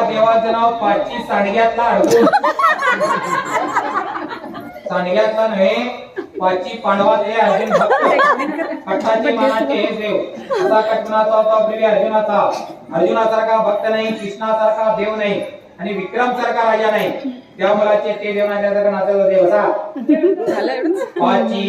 देवाचं नाव पाची सांडग्यातला अडकून सांडग्यातला नव्हे पाची पांडवात हे अर्जुन भक्त कट्टाची मानाचे हे देव असा कटनाचा होता प्रिय अर्जुनाचा अर्जुनासारखा भक्त नाही कृष्णासारखा देव नाही आणि विक्रम सारखा राजा नाही त्या मुलाचे ते देव नाही त्याचा नाचवला देव असा पाची